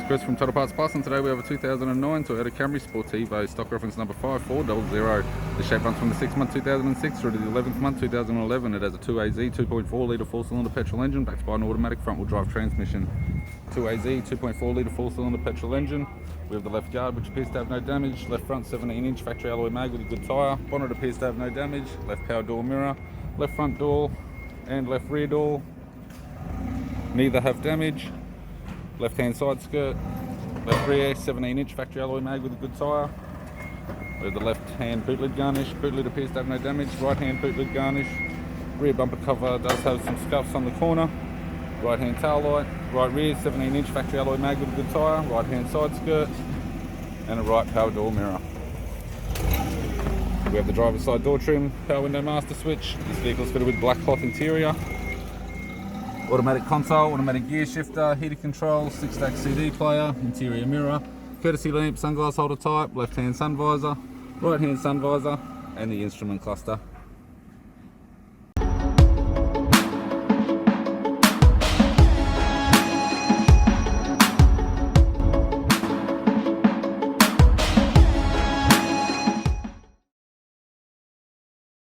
Chris from Total Parts Plus, and today we have a 2009 Toyota Camry Sport Evo, stock reference number 5400. The shape runs from the 6th month 2006 through to the 11th month 2011. It has a 2AZ 2.4 litre 4-cylinder petrol engine backed by an automatic front-wheel drive transmission. 2AZ 2.4 litre 4-cylinder petrol engine. We have the left guard, which appears to have no damage. Left front 17-inch factory alloy mag with a good tyre. Bonnet appears to have no damage. Left power door mirror. Left front door and left rear door, neither have damage. Left hand side skirt, left rear 17-inch factory alloy mag with a good tyre. We have the left hand boot lid garnish. Boot lid appears to have no damage. Right hand boot lid garnish. Rear bumper cover does have some scuffs on the corner. Right hand tail light. Right rear 17-inch factory alloy mag with a good tyre. Right hand side skirt and a right power door mirror. We have the driver's side door trim, power window master switch. This vehicle is fitted with black cloth interior. Automatic console, automatic gear shifter, heated control, 6-stack CD player, interior mirror, courtesy lamp, sunglass holder type, left hand sun visor, right hand sun visor, and the instrument cluster.